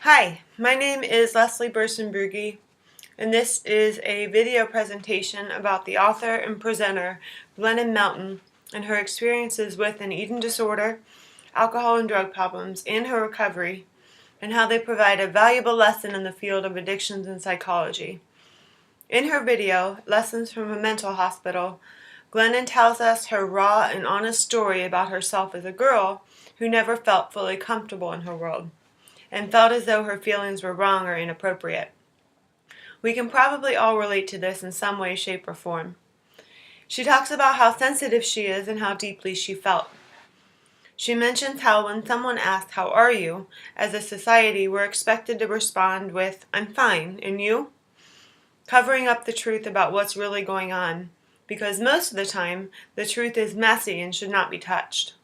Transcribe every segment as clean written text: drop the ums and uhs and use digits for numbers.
Hi, my name is L.Berssenbruegge, and this is a video presentation about the author and presenter Glennon Melton and her experiences with an eating disorder, alcohol and drug problems, and her recovery, and how they provide a valuable lesson in the field of addictions and psychology. In her video, Lessons from a Mental Hospital, Glennon tells us her raw and honest story about herself as a girl who never felt fully comfortable in her world and felt as though her feelings were wrong or inappropriate. We can probably all relate to this in some way, shape, or form. She talks about how sensitive she is and how deeply she felt. She mentions how when someone asks, "How are you?" as a society, we're expected to respond with, "I'm fine, and you?" Covering up the truth about what's really going on, because most of the time, the truth is messy and should not be touched.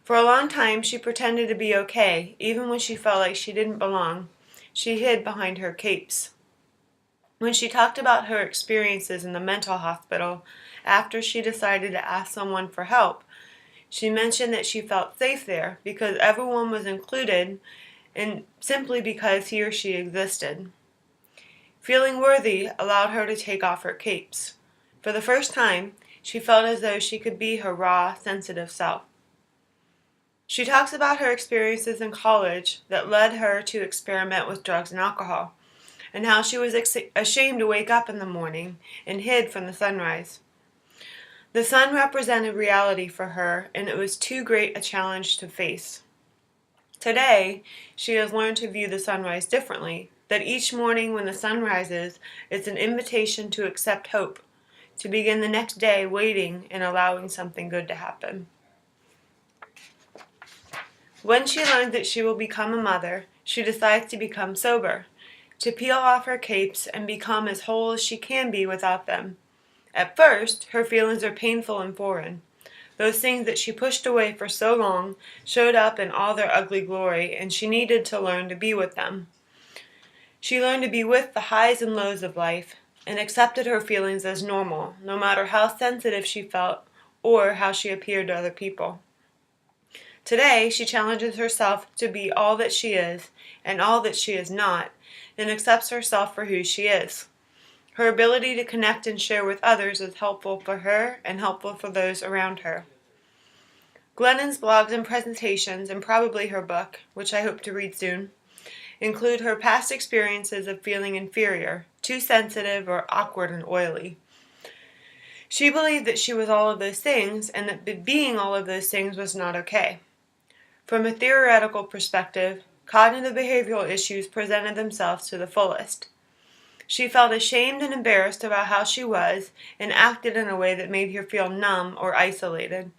For a long time, she pretended to be okay, even when she felt like she didn't belong. She hid behind her capes. When she talked about her experiences in the mental hospital, after she decided to ask someone for help, she mentioned that she felt safe there because everyone was included and simply because he or she existed. Feeling worthy allowed her to take off her capes. For the first time, she felt as though she could be her raw, sensitive self. She talks about her experiences in college that led her to experiment with drugs and alcohol, and how she was ashamed to wake up in the morning and hid from the sunrise. The sun represented reality for her, and it was too great a challenge to face. Today, she has learned to view the sunrise differently, that each morning when the sun rises, it's an invitation to accept hope, to begin the next day waiting and allowing something good to happen. When she learns that she will become a mother, she decides to become sober, to peel off her capes and become as whole as she can be without them. At first, her feelings are painful and foreign. Those things that she pushed away for so long showed up in all their ugly glory, and she needed to learn to be with them. She learned to be with the highs and lows of life, and accepted her feelings as normal, no matter how sensitive she felt or how she appeared to other people. Today, she challenges herself to be all that she is and all that she is not, and accepts herself for who she is. Her ability to connect and share with others is helpful for her and helpful for those around her. Glennon's blogs and presentations, and probably her book, which I hope to read soon, include her past experiences of feeling inferior, too sensitive, or awkward and oily. She believed that she was all of those things, and that being all of those things was not okay. From a theoretical perspective, cognitive behavioral issues presented themselves to the fullest. She felt ashamed and embarrassed about how she was and acted in a way that made her feel numb or isolated.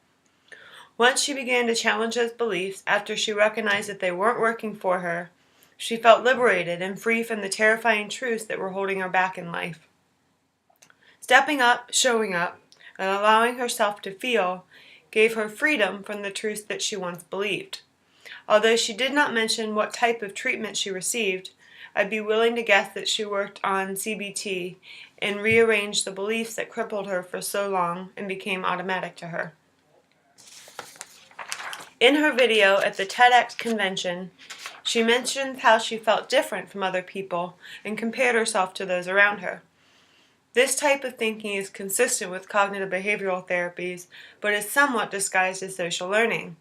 Once she began to challenge those beliefs after she recognized that they weren't working for her, she felt liberated and free from the terrifying truths that were holding her back in life. Stepping up, showing up, and allowing herself to feel gave her freedom from the truths that she once believed. Although she did not mention what type of treatment she received, I'd be willing to guess that she worked on CBT and rearranged the beliefs that crippled her for so long and became automatic to her. In her video at the TEDx convention, she mentioned how she felt different from other people and compared herself to those around her. This type of thinking is consistent with cognitive behavioral therapies, but is somewhat disguised as social learning.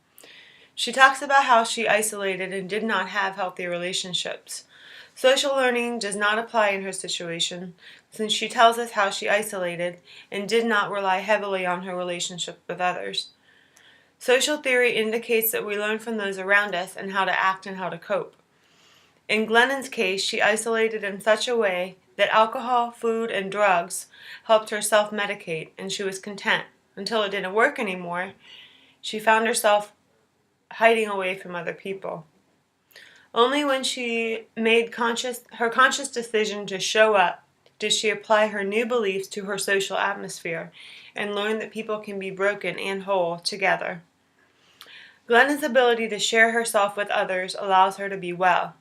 She talks about how she isolated and did not have healthy relationships. Social learning does not apply in her situation, since she tells us how she isolated and did not rely heavily on her relationship with others. Social theory indicates that we learn from those around us and how to act and how to cope. In Glennon's case, she isolated in such a way that alcohol, food, and drugs helped her self-medicate, and she was content. Until it didn't work anymore, she found herself hiding away from other people. Only when she made her conscious decision to show up did she apply her new beliefs to her social atmosphere and learn that people can be broken and whole together. Glennon's ability to share herself with others allows her to be well.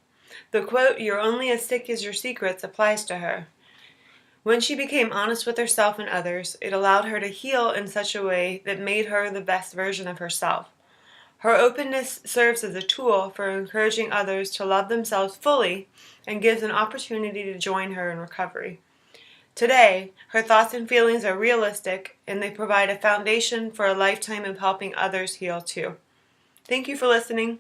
The quote, "You're only as sick as your secrets," applies to her. When she became honest with herself and others, it allowed her to heal in such a way that made her the best version of herself. Her openness serves as a tool for encouraging others to love themselves fully and gives an opportunity to join her in recovery. Today, her thoughts and feelings are realistic, and they provide a foundation for a lifetime of helping others heal too. Thank you for listening.